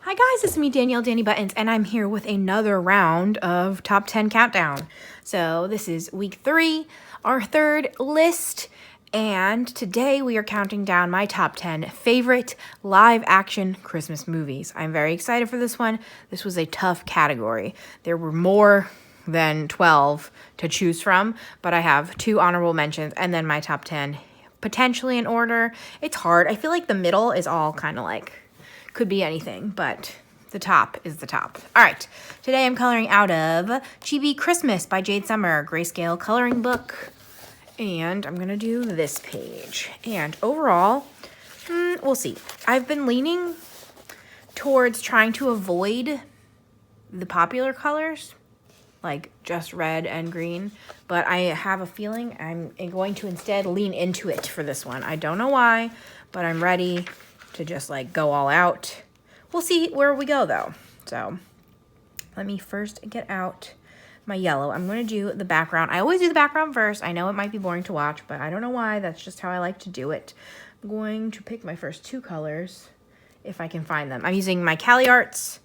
Hi guys, it's me Danielle Danibuttons, and I'm here with another round of Top 10 Countdown. So this is week 3, our third list, and today we are counting down my top 10 favorite live-action Christmas movies. I'm very excited for this one. This was a tough category. There were more than 12 to choose from, but I have 2 honorable mentions and then my top 10 potentially in order. It's hard. I feel like the middle is all kind of like could be anything, but the top is the top. All right, today I'm coloring out of Chibi Christmas by Jade Summer, grayscale coloring book, and I'm gonna do this page. And overall, we'll see. I've been leaning towards trying to avoid the popular colors, like just red and green, but I have a feeling I'm going to instead lean into it for this one. I don't know why, but I'm ready to just like go all out. We'll see where we go though. So let me first get out my yellow. I'm going to do the background. I always do the background first. I know it might be boring to watch, but I don't know why. That's just how I like to do it. I'm going to pick my first 2 colors if I can find them. I'm using my Cali Arts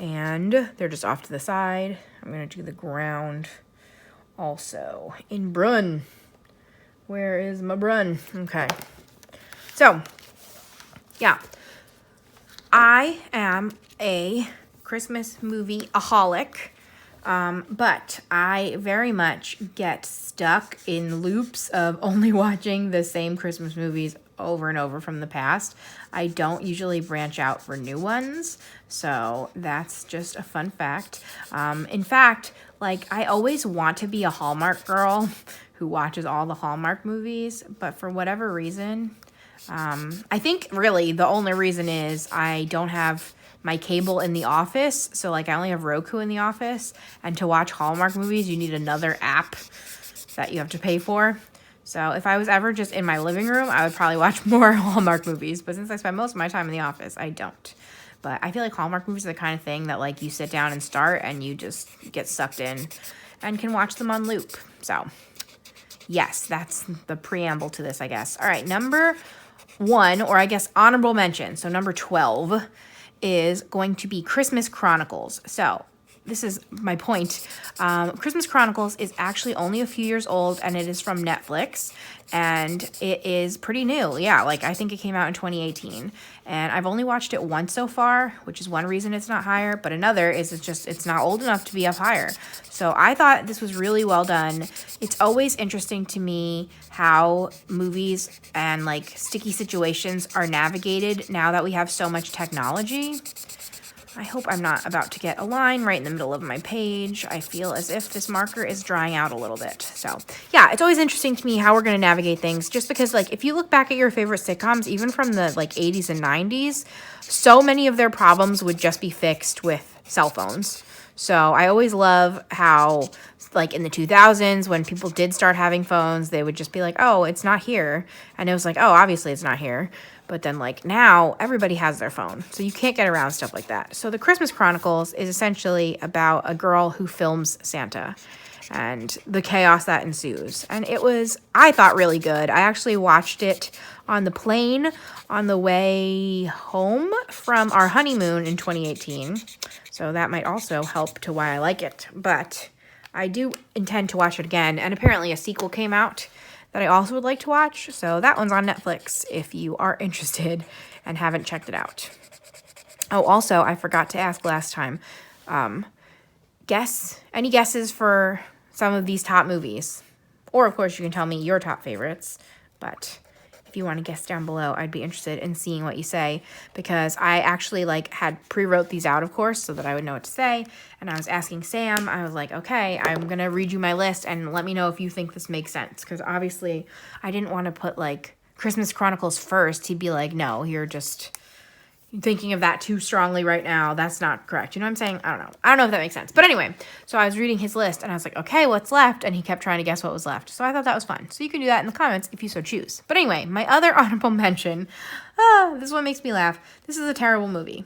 and they're just off to the side. I'm going to do the ground also in Brun. Where is my Brun? Okay. So yeah, I am a Christmas movie-aholic, but I very much get stuck in loops of only watching the same Christmas movies over and over from the past. I don't usually branch out for new ones, so that's just a fun fact. In fact, like, I always want to be a Hallmark girl who watches all the Hallmark movies, but for whatever reason, I think really the only reason is I don't have my cable in the office. So like I only have Roku in the office, and to watch Hallmark movies, you need another app that you have to pay for. So if I was ever just in my living room, I would probably watch more Hallmark movies. But since I spend most of my time in the office, I don't. But I feel like Hallmark movies are the kind of thing that like you sit down and start and you just get sucked in and can watch them on loop. So yes, that's the preamble to this, I guess. All right, number 1, or I guess honorable mention, so number 12 is going to be Christmas Chronicles. So this is my point. Christmas Chronicles is actually only a few years old, and it is from Netflix, and it is pretty new. Yeah, like I think it came out in 2018, and I've only watched it once so far, which is one reason it's not higher, but another is it's not old enough to be up higher. So I thought this was really well done. It's always interesting to me how movies and like sticky situations are navigated now that we have so much technology. I hope I'm not about to get a line right in the middle of my page. I feel as if this marker is drying out a little bit. So yeah, it's always interesting to me how we're going to navigate things, just because like if you look back at your favorite sitcoms, even from the like 80s and 90s, so many of their problems would just be fixed with cell phones. So I always love how like in the 2000s when people did start having phones, they would just be like, oh, it's not here. And it was like, oh, obviously it's not here. But then like now everybody has their phone, so you can't get around stuff like that. So the Christmas Chronicles is essentially about a girl who films Santa and the chaos that ensues. And it was, I thought, really good. I actually watched it on the plane on the way home from our honeymoon in 2018. So that might also help to why I like it. But I do intend to watch it again. And apparently a sequel came out that I also would like to watch. So that one's on Netflix if you are interested and haven't checked it out. Oh, also, I forgot to ask last time. Any guesses for some of these top movies? Or, of course, you can tell me your top favorites. But if you want to guess down below, I'd be interested in seeing what you say, because I actually like had pre-wrote these out, of course, so that I would know what to say. And I was asking Sam, I was like, okay, I'm going to read you my list and let me know if you think this makes sense. Because obviously I didn't want to put like Christmas Chronicles first. He'd be like, no, you're just thinking of that too strongly right now. That's not correct. You know what I'm saying? I don't know if that makes sense. But anyway, so I was reading his list and I was like, okay, what's left? And he kept trying to guess what was left. So I thought that was fun. So you can do that in the comments if you so choose. But anyway, my other honorable mention, this one makes me laugh. This is a terrible movie.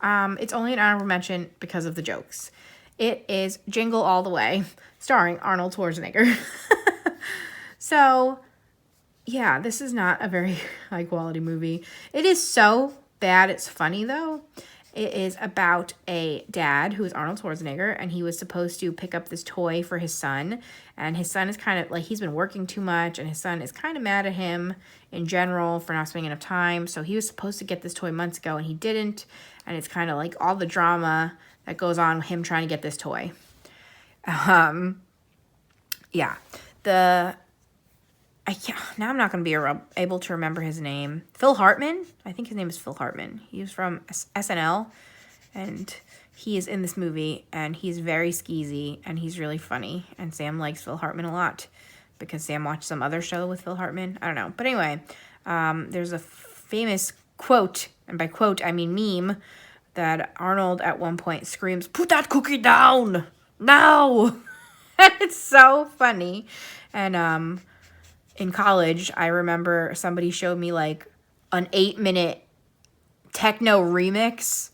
It's only an honorable mention because of the jokes. It is Jingle All the Way, starring Arnold Schwarzenegger. So yeah, this is not a very high quality movie. It is so bad it's funny though, It is about a dad who is Arnold Schwarzenegger, and he was supposed to pick up this toy for his son. And his son is kind of like, he's been working too much, and his son is kind of mad at him in general for not spending enough time. So he was supposed to get this toy months ago, and he didn't. And it's kind of like all the drama that goes on with him trying to get this toy. Yeah. Now I'm not going to be able to remember his name. Phil Hartman? I think his name is Phil Hartman. He was from SNL, and he is in this movie, and he's very skeezy, and he's really funny, and Sam likes Phil Hartman a lot because Sam watched some other show with Phil Hartman. I don't know. But anyway, there's a famous quote, and by quote, I mean meme, that Arnold at one point screams, "Put that cookie down! Now!" It's so funny. And, in college, I remember somebody showed me like an 8-minute techno remix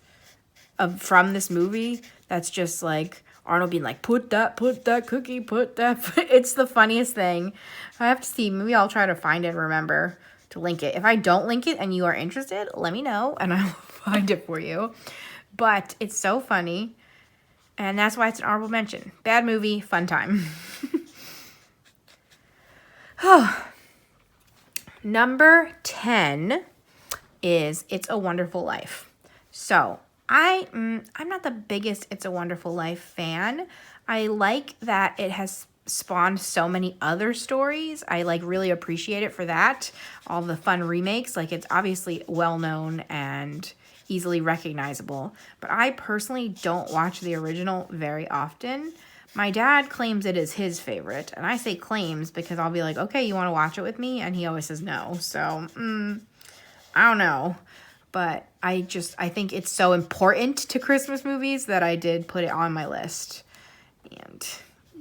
from this movie. That's just like Arnold being like, put that cookie, put that. It's the funniest thing. I have to see. Maybe I'll try to find it and remember to link it. If I don't link it and you are interested, let me know and I'll find it for you. But it's so funny. And that's why it's an honorable mention. Bad movie, fun time. Number 10 is It's a Wonderful Life. So I'm not the biggest It's a Wonderful Life fan. I like that it has spawned so many other stories. I like really appreciate it for that. All the fun remakes, like it's obviously well known and easily recognizable. But I personally don't watch the original very often. My dad claims it is his favorite, and I say claims because I'll be like, okay, you want to watch it with me? And he always says no, so I don't know. But I think it's so important to Christmas movies that I did put it on my list. And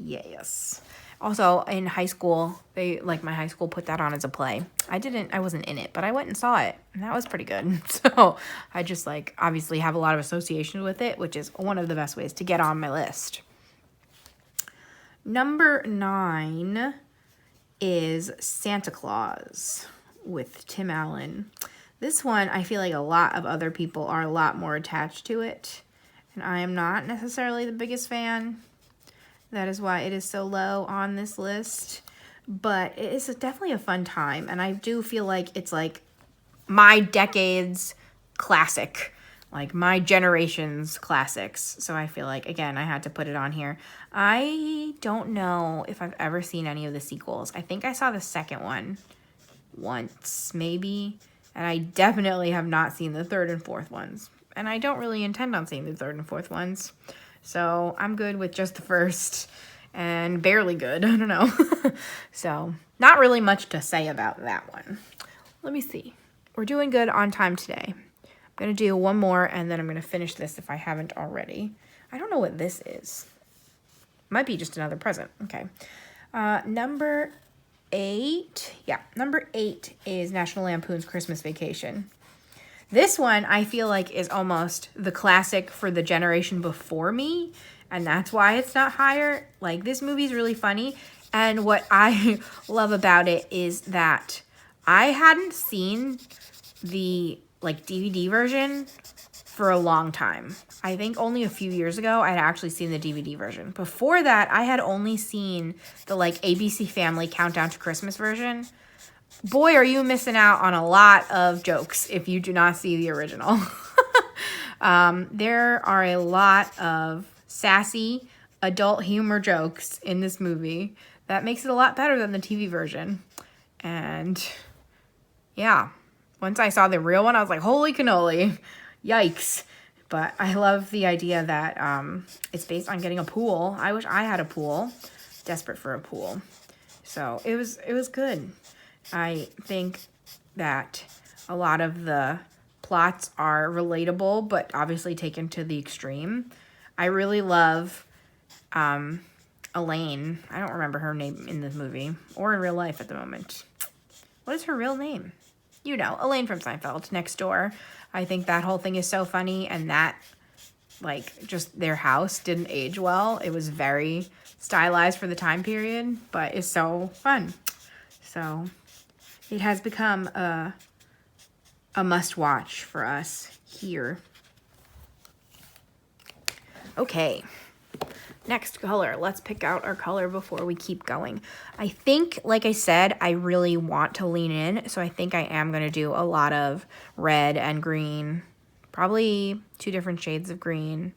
yes. Also, in high school, my high school put that on as a play. I wasn't in it, but I went and saw it, and that was pretty good. So I just obviously have a lot of association with it, which is one of the best ways to get on my list. Number 9 is Santa Claus with Tim Allen. This one, I feel like a lot of other people are a lot more attached to it, and I am not necessarily the biggest fan. That is why it is so low on this list, but it is definitely a fun time, and I do feel like it's like my decade's classic, like my generation's classics. So I feel like, again, I had to put it on here. I don't know if I've ever seen any of the sequels. I think I saw the second one once, maybe, and I definitely have not seen the third and fourth ones, and I don't really intend on seeing the third and fourth ones. So I'm good with just the first and barely good. I don't know. So not really much to say about that one. Let me see. We're doing good on time today. I'm going to do one more and then I'm going to finish this if I haven't already. I don't know what this is. Might be just another present. Okay. Number 8. Yeah, number 8 is National Lampoon's Christmas Vacation. This one, I feel like, is almost the classic for the generation before me, and that's why it's not higher. Like, this movie's really funny, and what I love about it is that I hadn't seen the, DVD version for a long time. I think only a few years ago I had actually seen the DVD version. Before that, I had only seen the, ABC Family Countdown to Christmas version. Boy, are you missing out on a lot of jokes if you do not see the original. There are a lot of sassy adult humor jokes in this movie that makes it a lot better than the TV version. And yeah, once I saw the real one, I was like, holy cannoli, yikes. But I love the idea that it's based on getting a pool. I wish I had a pool. Desperate for a pool. So it was good. I think that a lot of the plots are relatable, but obviously taken to the extreme. I really love Elaine. I don't remember her name in the movie or in real life at the moment. What is her real name? You know, Elaine from Seinfeld, next door. I think that whole thing is so funny, and that, just their house didn't age well. It was very stylized for the time period, but it's so fun. So it has become a must-watch for us here. Okay. Next color. Let's pick out our color before we keep going. I think, like I said, I really want to lean in. So I think I am going to do a lot of red and green. Probably 2 different shades of green.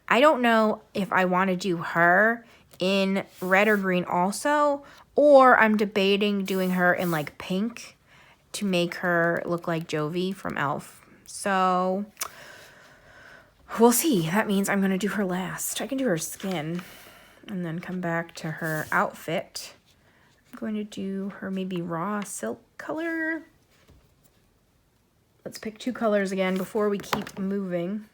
I don't know if I want to do her in red or green also. Or I'm debating doing her in like pink to make her look like Jovi from Elf. So we'll see. That means I'm going to do her last. I can do her skin and then come back to her outfit. I'm going to do her maybe raw silk color. Let's pick 2 colors again before we keep moving.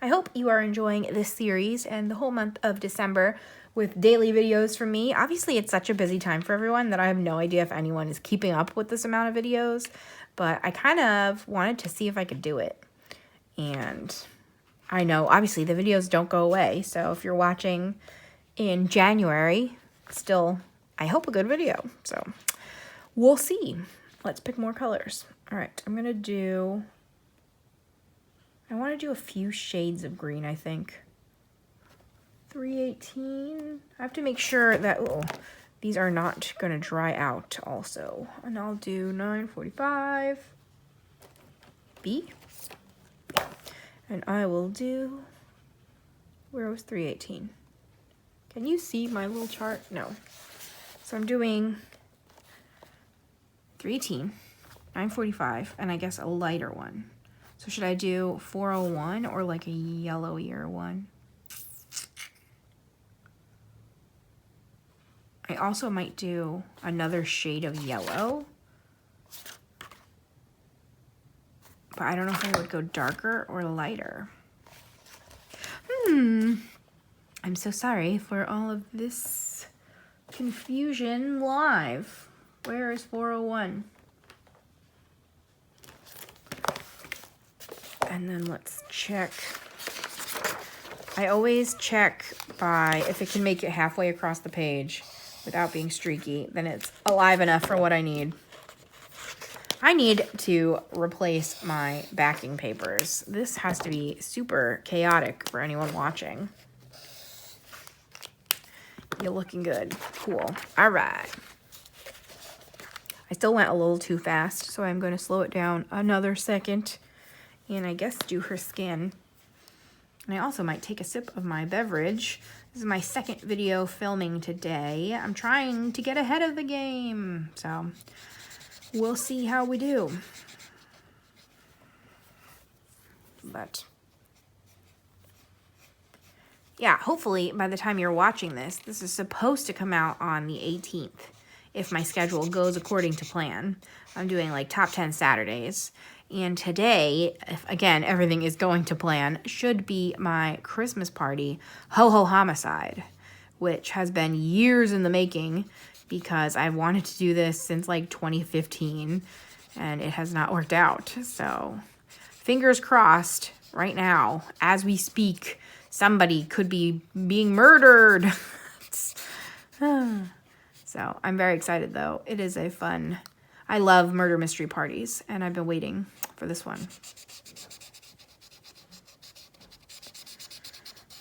I hope you are enjoying this series and the whole month of December with daily videos from me. Obviously, it's such a busy time for everyone that I have no idea if anyone is keeping up with this amount of videos, but I kind of wanted to see if I could do it. And I know, obviously, the videos don't go away. So if you're watching in January, still, I hope a good video. So we'll see. Let's pick more colors. All right, I'm going to do, I want to do a few shades of green, I think. 318. I have to make sure that, these are not going to dry out also. And I'll do 945. B. And I will do, where was 318? Can you see my little chart? No. So I'm doing 318, 945, and I guess a lighter one. So should I do 401 or like a yellowier one? I also might do another shade of yellow. But I don't know if I would go darker or lighter. I'm so sorry for all of this confusion live. Where is 401? And then let's check. I always check by if it can make it halfway across the page without being streaky, then it's alive enough for what I need. I need to replace my backing papers. This has to be super chaotic for anyone watching. You're looking good. Cool. All right. I still went a little too fast, so I'm going to slow it down another second and I guess do her skin. And I also might take a sip of my beverage. This is my second video filming today. I'm trying to get ahead of the game, so we'll see how we do. But yeah, hopefully by the time you're watching this, this is supposed to come out on the 18th. If my schedule goes according to plan. I'm doing like top 10 Saturdays. And today, if again, everything is going to plan, should be my Christmas party, Ho Ho Homicide, which has been years in the making because I've wanted to do this since like 2015 and it has not worked out. So fingers crossed right now, as we speak, somebody could be being murdered. So I'm very excited though. It is a fun, I love murder mystery parties and I've been waiting for this one.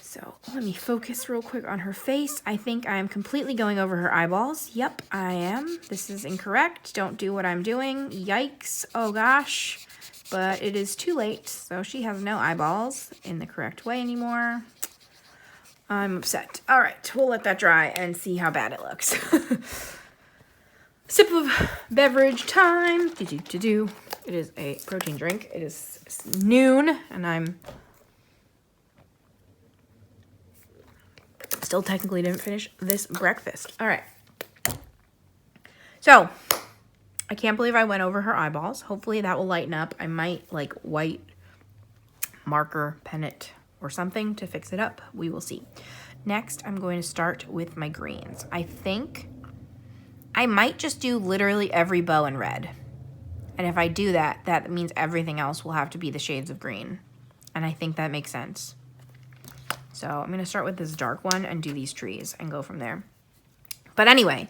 So let me focus real quick on her face. I think I am completely going over her eyeballs. Yep, I am. This is incorrect. Don't do what I'm doing. Yikes. Oh gosh. But it is too late. So she has no eyeballs in the correct way anymore. I'm upset. All right, we'll let that dry and see how bad it looks. Sip of beverage time. It is a protein drink. It is noon, and I'm still technically didn't finish this breakfast. All right. So, I can't believe I went over her eyeballs. Hopefully that will lighten up. I might like white marker pen it or something to fix it up. We will see. Next, I'm going to start with my greens. I think I might just do literally every bow in red. And if I do that, that means everything else will have to be the shades of green. And I think that makes sense. So I'm going to start with this dark one and do these trees and go from there. But anyway,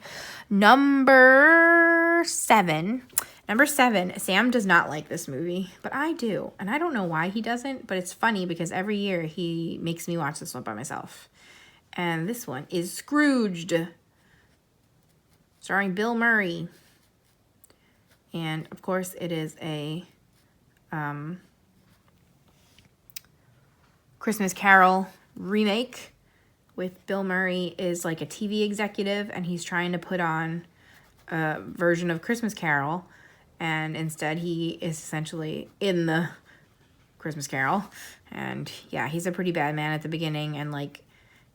number 7. Number 7, Sam does not like this movie, but I do. And I don't know why he doesn't, but it's funny because every year he makes me watch this one by myself. And this one is Scrooged, starring Bill Murray. And, of course, it is a Christmas Carol remake with Bill Murray is like a TV executive, and he's trying to put on a version of Christmas Carol, and instead he is essentially in the Christmas Carol. And yeah, he's a pretty bad man at the beginning, and like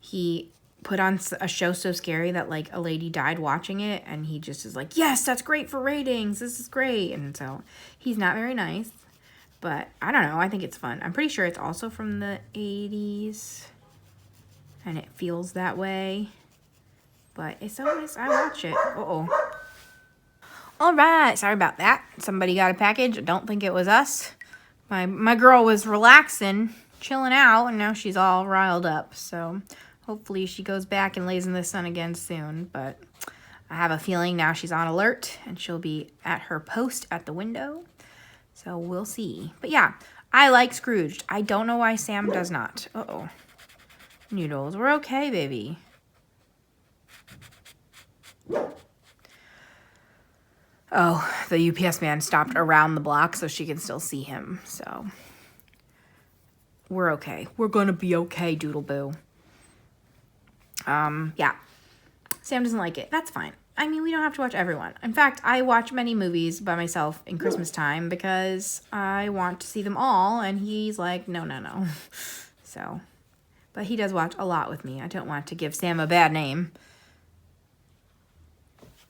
he put on a show so scary that like a lady died watching it, and he just is like, yes, that's great for ratings, this is great. And so he's not very nice, but I don't know, I think it's fun. I'm pretty sure it's also from the 80s, and it feels that way, but it's always, I watch it. All right, sorry about that. Somebody got a package. I don't think it was us. My girl was relaxing, chilling out, and now she's all riled up. So hopefully she goes back and lays in the sun again soon. But I have a feeling now she's on alert, and she'll be at her post at the window. So we'll see. But yeah, I like Scrooged. I don't know why Sam does not. Noodles, we're okay, baby. Oh, the UPS man stopped around the block so she can still see him. So we're okay. We're gonna be okay, Doodle Boo. Yeah. Sam doesn't like it. That's fine. I mean, we don't have to watch everyone. In fact, I watch many movies by myself in Christmas time because I want to see them all, and he's like, no. So, but he does watch a lot with me. I don't want to give Sam a bad name.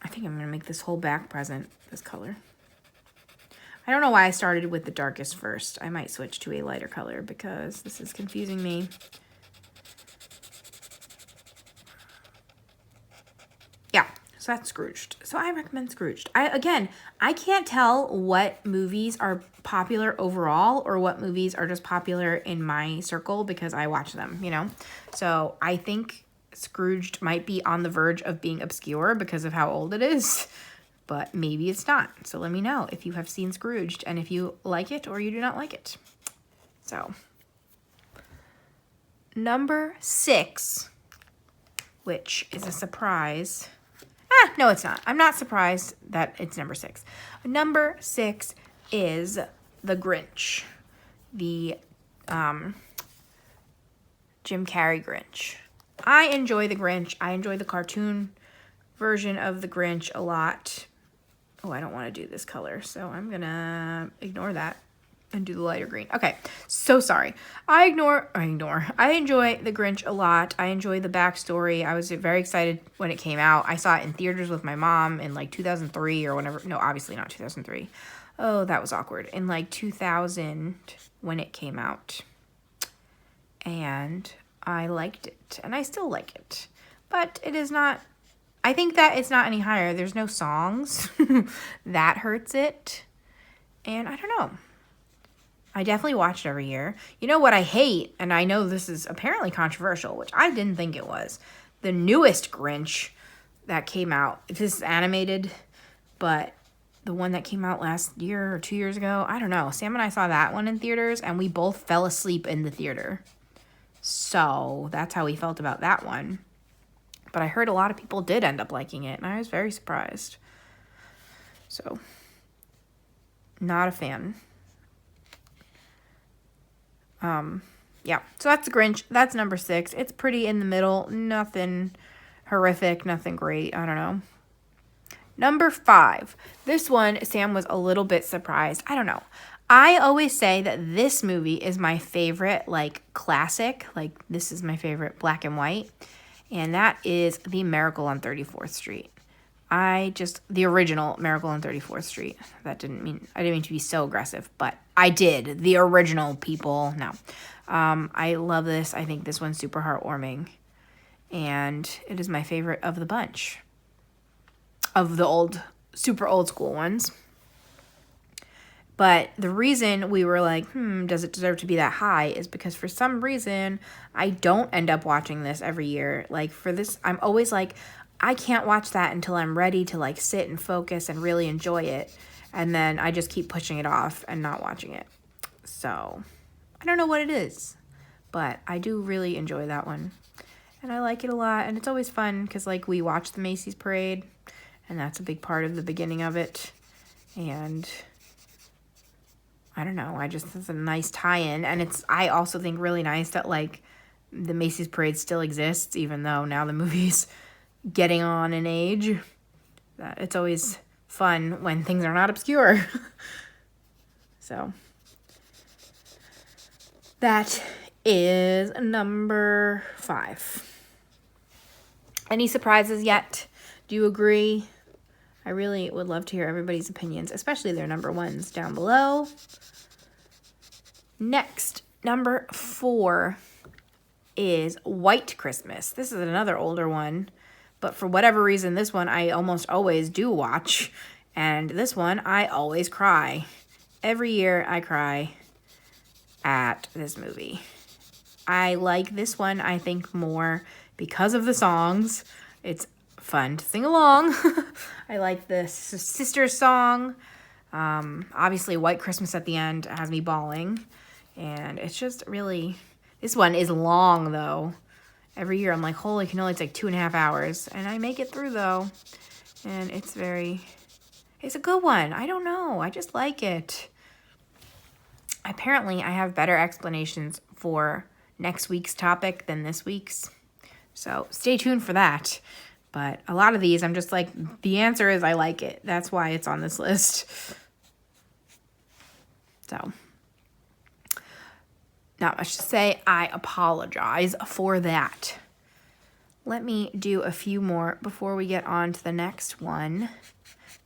I think I'm going to make this whole back present this color. I don't know why I started with the darkest first. I might switch to a lighter color because this is confusing me. Yeah, so that's Scrooged. So I recommend Scrooged. I can't tell what movies are popular overall or what movies are just popular in my circle because I watch them, you know? So I think Scrooged might be on the verge of being obscure because of how old it is, but maybe it's not. So let me know if you have seen Scrooged and if you like it or you do not like it. So, number 6, which is a surprise. No, it's not. I'm not surprised that it's number 6. Number 6 is The Grinch, the Jim Carrey Grinch. I enjoy The Grinch. I enjoy the cartoon version of The Grinch a lot. Oh, I don't want to do this color, so I'm going to ignore that and do the lighter green. Okay, so sorry. I enjoy The Grinch a lot. I enjoy the backstory. I was very excited when it came out. I saw it in theaters with my mom in like 2003 or whenever. No, obviously not 2003. Oh, that was awkward. In like 2000 when it came out. And I liked it, and I still like it, but it is not, I think that it's not any higher. There's no songs. That hurts it, and I don't know. I definitely watch it every year. You know what I hate, and I know this is apparently controversial, which I didn't think it was, the newest Grinch that came out. This is animated, but the one that came out last year or 2 years ago, I don't know. Sam and I saw that one in theaters, and we both fell asleep in the theater. So that's how we felt about that one. But I heard a lot of people did end up liking it, and I was very surprised. So, not a fan. Yeah, so that's The Grinch. That's number 6. It's pretty in the middle. Nothing horrific, nothing great. I don't know. Number 5. This one, Sam was a little bit surprised. I don't know. I always say that this movie is my favorite, like, classic. Like, this is my favorite black and white. And that is The Miracle on 34th Street. The original Miracle on 34th Street. I didn't mean to be so aggressive, but I did. The original, people. No. I love this. I think this one's super heartwarming. And it is my favorite of the bunch. Of the super old school ones. But the reason we were like, does it deserve to be that high is because for some reason, I don't end up watching this every year. Like, for this, I'm always like, I can't watch that until I'm ready to, like, sit and focus and really enjoy it. and then I just keep pushing it off and not watching it. So I don't know what it is, but I do really enjoy that one. And I like it a lot, and it's always fun because, like, we watch the Macy's parade, and that's a big part of the beginning of it. And I don't know, it's a nice tie-in, and I also think really nice that, like, the Macy's parade still exists, even though now the movie's getting on in age. It's always fun when things are not obscure. So that is number 5. Any surprises yet? Do you agree? I really would love to hear everybody's opinions, especially their number 1s down below. Next, number 4 is White Christmas. This is another older one, but for whatever reason, this one I almost always do watch, and this one I always cry. Every year I cry at this movie. I like this one, I think, more because of the songs. It's fun to sing along. I like the Sisters song. Obviously, White Christmas at the end has me bawling. And it's just really... This one is long, though. Every year I'm like, holy cannoli, it's like 2.5 hours. And I make it through, though. And it's a good one. I don't know. I just like it. Apparently, I have better explanations for next week's topic than this week's. So stay tuned for that. But a lot of these, I'm just like, the answer is I like it. That's why it's on this list. So, not much to say. I apologize for that. Let me do a few more before we get on to the next one,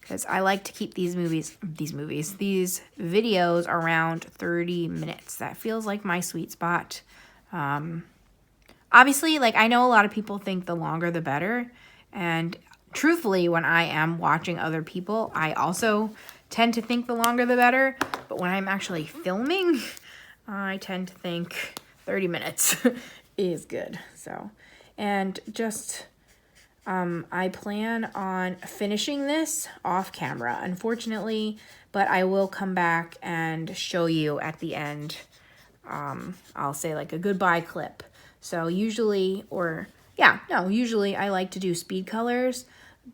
because I like to keep these videos around 30 minutes. That feels like my sweet spot. Obviously, like, I know a lot of people think the longer the better, and truthfully, when I am watching other people, I also tend to think the longer the better, but when I'm actually filming, I tend to think 30 minutes is good. So, and just, I plan on finishing this off camera, unfortunately, but I will come back and show you at the end. I'll say like a goodbye clip. So usually I like to do speed colors,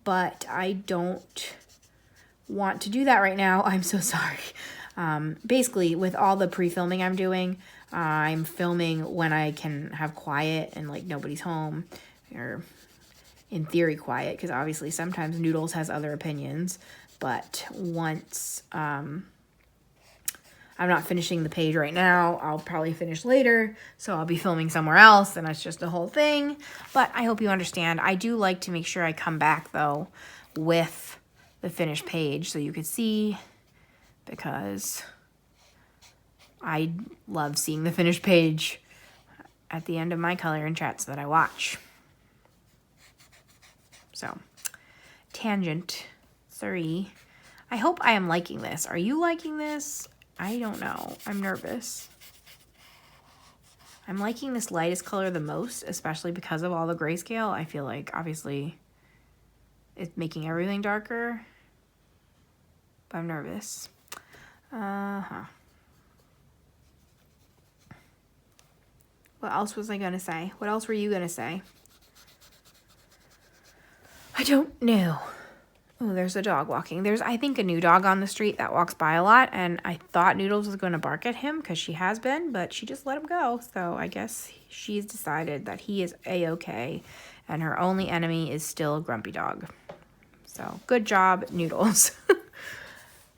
but I don't want to do that right now. I'm so sorry. Basically, with all the pre-filming I'm doing, I'm filming when I can have quiet and like nobody's home, or in theory quiet, because obviously sometimes Noodles has other opinions. But once I'm not finishing the page right now, I'll probably finish later, so I'll be filming somewhere else, and that's just a whole thing. But I hope you understand. I do like to make sure I come back, though, with the finished page so you could see, because I love seeing the finished page at the end of my color and chats that I watch. So, tangent. Sorry. I hope I am liking this. Are you liking this? I don't know. I'm nervous. I'm liking this lightest color the most, especially because of all the grayscale. I feel like, obviously, it's making everything darker. But I'm nervous. What else was I going to say? What else were you going to say? I don't know. Oh, there's a dog walking. There's, I think, a new dog on the street that walks by a lot, and I thought Noodles was going to bark at him because she has been, but she just let him go. So I guess she's decided that he is A-okay, and her only enemy is still a grumpy dog. So good job, Noodles.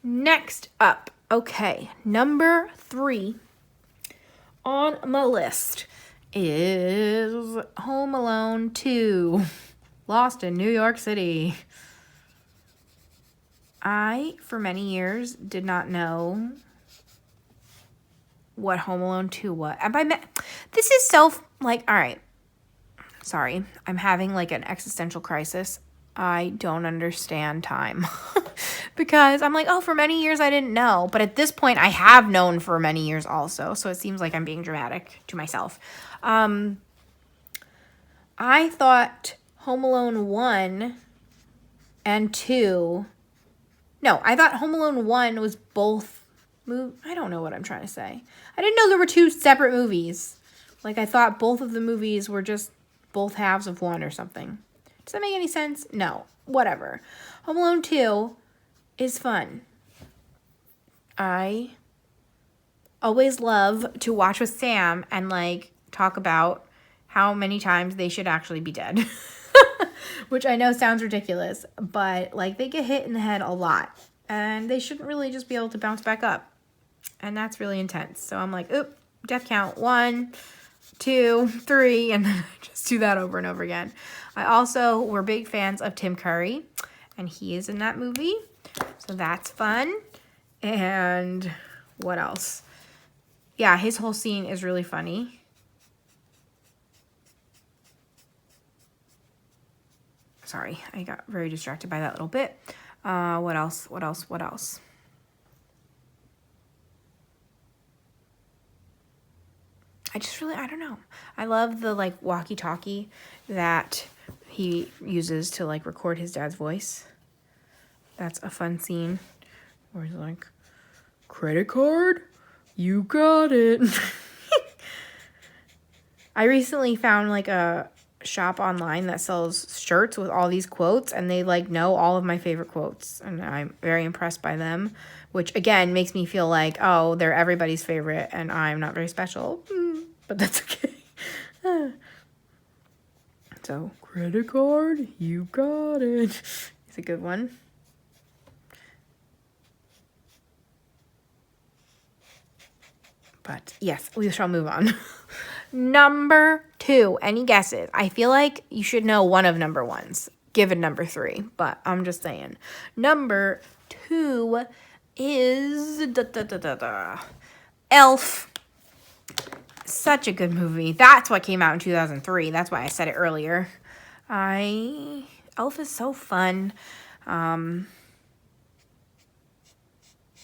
Next up, okay, number 3 on my list is Home Alone 2, Lost in New York City. I, for many years, did not know what Home Alone 2 was. This is so, like, all right. Sorry. I'm having, like, an existential crisis. I don't understand time. Because I'm like, oh, for many years I didn't know. But at this point, I have known for many years also. So it seems like I'm being dramatic to myself. I thought Home Alone 1 and 2 No, I thought Home Alone 1 was both I don't know what I'm trying to say. I didn't know there were 2 separate movies. Like, I thought both of the movies were just both halves of one or something. Does that make any sense? No. Whatever. Home Alone 2 is fun. I always love to watch with Sam and, like, talk about how many times they should actually be dead. Which I know sounds ridiculous, but, like, they get hit in the head a lot. And they shouldn't really just be able to bounce back up. And that's really intense. So I'm like, oop, death count 1, 2, 3, and then I just do that over and over again. We're big fans of Tim Curry, and he is in that movie. So that's fun. And what else? Yeah, his whole scene is really funny. Sorry, I got very distracted by that little bit. What else? I don't know. I love the, like, walkie-talkie that he uses to, like, record his dad's voice. That's a fun scene where he's like, credit card? You got it. I recently found, like, a shop online that sells shirts with all these quotes, and they, like, know all of my favorite quotes, and I'm very impressed by them, which, again, makes me feel like, oh, they're everybody's favorite, and I'm not very special. But that's okay. So, credit card, you got it. It's a good one. But, yes, we shall move on. Number 2, any guesses? I feel like you should know one of number 1's, given number 3, but I'm just saying. Number 2 is Elf. Such a good movie. That's what came out in 2003. That's why I said it earlier. Elf is so fun.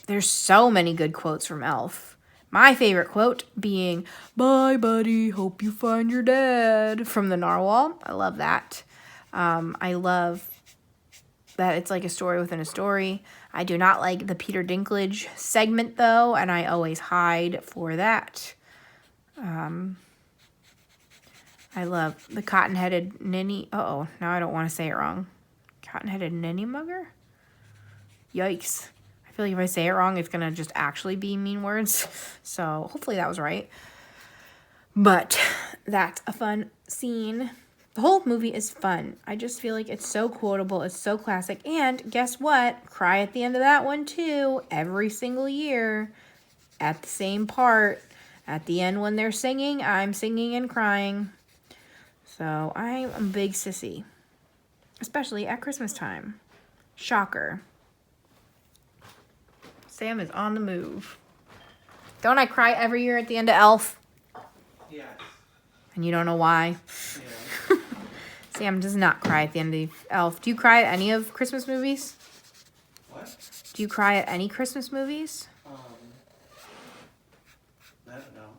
There's so many good quotes from Elf. My favorite quote being, "Bye, buddy, hope you find your dad," from the Narwhal. I love that. I love that it's like a story within a story. I do not like the Peter Dinklage segment, though, and I always hide for that. I love the cotton-headed ninny. Uh-oh, now I don't want to say it wrong. Cotton-headed ninny mugger? Yikes. I feel like if I say it wrong, it's going to just actually be mean words. So hopefully that was right. But that's a fun scene. The whole movie is fun. I just feel like it's so quotable. It's so classic. And guess what? Cry at the end of that one, too. Every single year. At the same part. At the end when they're singing, I'm singing and crying. So I'm a big sissy. Especially at Christmas time. Shocker. Sam is on the move. Don't I cry every year at the end of Elf? Yes. And you don't know why? Yeah. Sam does not cry at the end of Elf. Do you cry at any of Christmas movies? What? Do you cry at any Christmas movies? I don't know.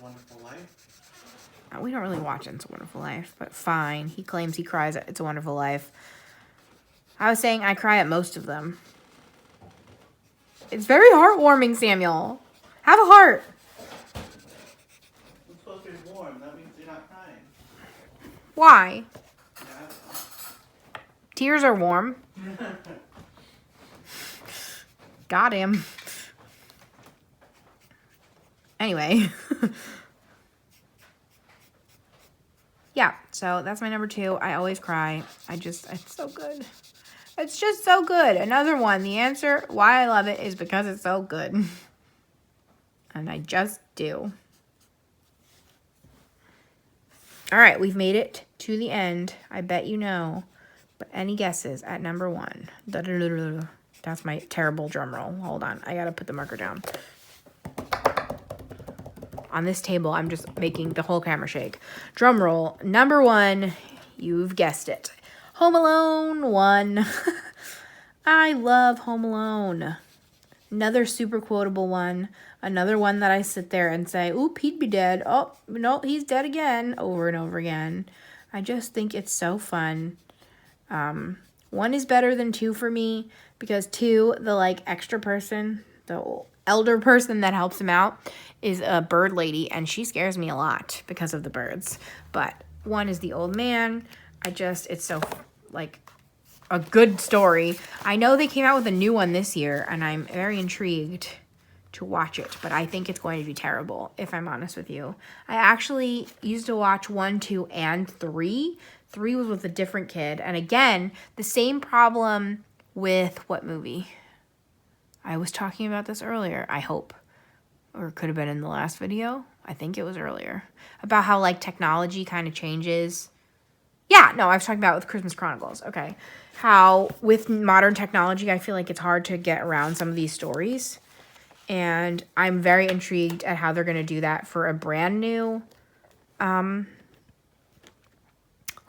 Wonderful Life? We don't really watch It's a Wonderful Life, but fine. He claims he cries at It's a Wonderful Life. I was saying I cry at most of them. It's very heartwarming, Samuel. Have a heart. It's supposed to be warm. That means you're not crying. Why? Yeah, I don't know. Tears are warm. Got him. Anyway. Yeah, so that's my number 2. I always cry. It's so good. It's just so good. Another one. The answer why I love it is because it's so good. And I just do. All right, we've made it to the end. I bet you know. But any guesses at number 1? That's my terrible drum roll. Hold on. I got to put the marker down. On this table, I'm just making the whole camera shake. Drum roll. Number 1. You've guessed it. Home Alone 1. I love Home Alone. Another super quotable one. Another one that I sit there and say, oop, he'd be dead. Oh, no, he's dead again. Over and over again. I just think it's so fun. 1 is better than 2 for me because 2, the like extra person, the elder person that helps him out is a bird lady, and she scares me a lot because of the birds. But 1 is the old man. It's so like a good story. I know they came out with a new one this year, and I'm very intrigued to watch it, but I think it's going to be terrible, if I'm honest with you. I actually used to watch 1, 2, and 3. 3 was with a different kid. And again, the same problem with what movie? I was talking about this earlier, I hope. Or it could have been in the last video. I think it was earlier. About how, like, technology kind of changes. Yeah, no, I was talking about with Christmas Chronicles. Okay. How with modern technology, I feel like it's hard to get around some of these stories. And I'm very intrigued at how they're going to do that for a brand new Home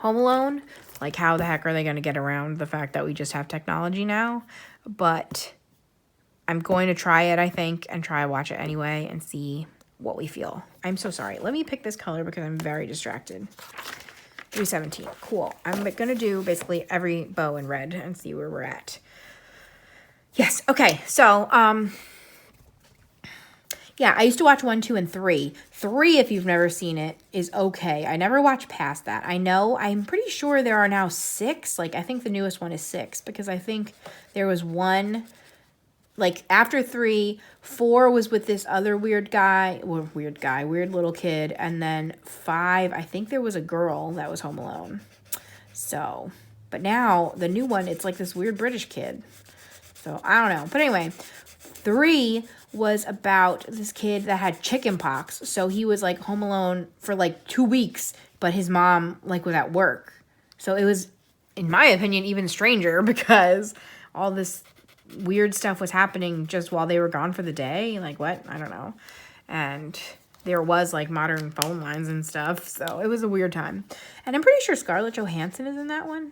Alone. Like, how the heck are they going to get around the fact that we just have technology now? But I'm going to try it, I think, and try to watch it anyway and see what we feel. I'm so sorry. Let me pick this color because I'm very distracted. 317. Cool. I'm going to do basically every bow in red and see where we're at. Yes. Okay. So, yeah, I used to watch 1, 2, and 3. 3, if you've never seen it, is okay. I never watched past that. I'm pretty sure there are now 6. Like, I think the newest one is 6 because I think there was 1, like, after 3, 4 was with this other weird little kid. And then 5, I think there was a girl that was home alone. So, but now the new one, it's like this weird British kid. So, I don't know. But anyway, 3 was about this kid that had chicken pox. So he was like home alone for like 2 weeks, but his mom like was at work. So it was, in my opinion, even stranger because all this weird stuff was happening just while they were gone for the day. Like what? I don't know. And there was like modern phone lines and stuff. So it was a weird time. And I'm pretty sure Scarlett Johansson is in that one.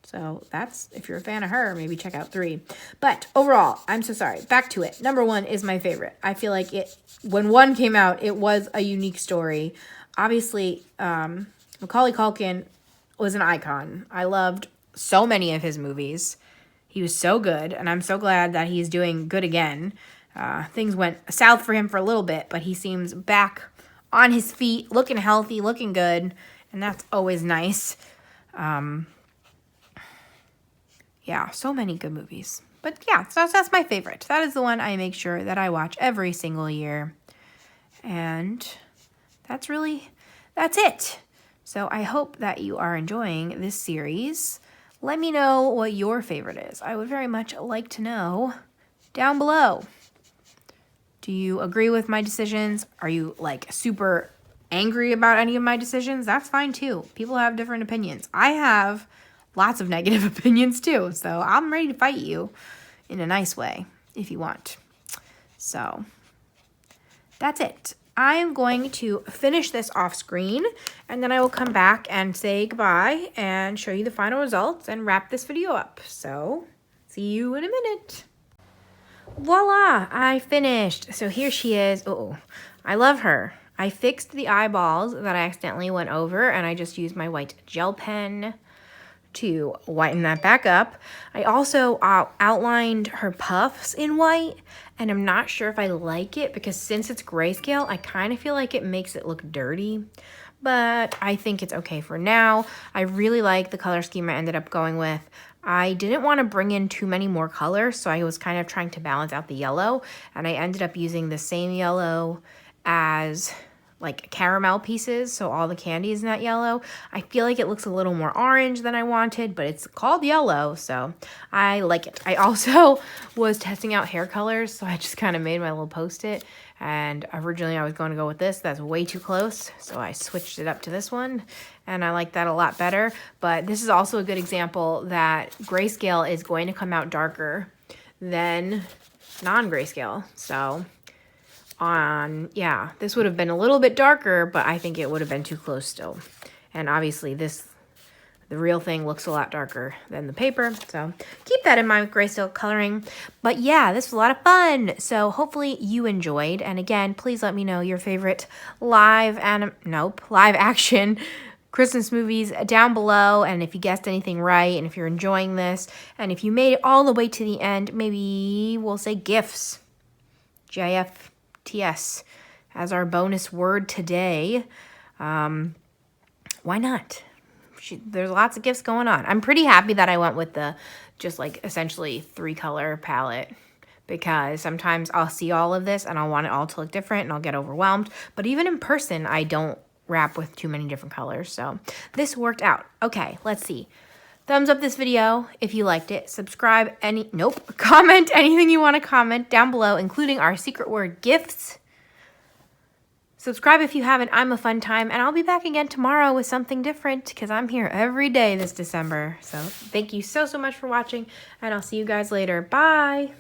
So that's, if you're a fan of her, maybe check out 3. But overall, I'm so sorry. Back to it. Number 1 is my favorite. I feel like when 1 came out, it was a unique story. Obviously, Macaulay Culkin was an icon. I loved so many of his movies. He was so good, and I'm so glad that he's doing good again. Things went south for him for a little bit, but he seems back on his feet, looking healthy, looking good, and that's always nice. Yeah, so many good movies. But yeah, so that's my favorite. That is the one I make sure that I watch every single year. And that's it. So I hope that you are enjoying this series. Let me know what your favorite is. I would very much like to know down below. Do you agree with my decisions? Are you like super angry about any of my decisions? That's fine too. People have different opinions. I have lots of negative opinions too, so I'm ready to fight you in a nice way if you want. So that's it. I am going to finish this off screen, and then I will come back and say goodbye and show you the final results and wrap this video up. So see you in a minute. Voila, I finished. So here she is. Oh, I love her. I fixed the eyeballs that I accidentally went over, and I just used my white gel pen to whiten that back up. I also outlined her puffs in white, and I'm not sure if I like it because since it's grayscale, I kind of feel like it makes it look dirty, but I think it's okay for now. I really like the color scheme I ended up going with. I didn't want to bring in too many more colors, so I was kind of trying to balance out the yellow, and I ended up using the same yellow as like caramel pieces, so all the candy is in that yellow. I feel like it looks a little more orange than I wanted, but it's called yellow, so I like it. I also was testing out hair colors, so I just kind of made my little post-it, and originally I was going to go with this. That's way too close, so I switched it up to this one, and I like that a lot better. But this is also a good example that grayscale is going to come out darker than non-grayscale, so yeah, this would have been a little bit darker, but I think it would have been too close still. And obviously the real thing looks a lot darker than the paper, so keep that in mind with grayscale coloring. But yeah, this was a lot of fun, so hopefully you enjoyed. And again, please let me know your favorite live action Christmas movies down below, and if you guessed anything right, and if you're enjoying this, and if you made it all the way to the end, maybe we'll say gifts. GIFTS as our bonus word today. Why not? There's lots of gifts going on. I'm pretty happy that I went with the just like essentially 3-color palette, because sometimes I'll see all of this and I'll want it all to look different and I'll get overwhelmed. But even in person, I don't wrap with too many different colors. So this worked out. Okay, let's see. Thumbs up this video if you liked it. Subscribe comment anything you want to comment down below, including our secret word gifts. Subscribe if you haven't. I'm a fun time, and I'll be back again tomorrow with something different because I'm here every day this December. So thank you so much for watching, and I'll see you guys later. Bye.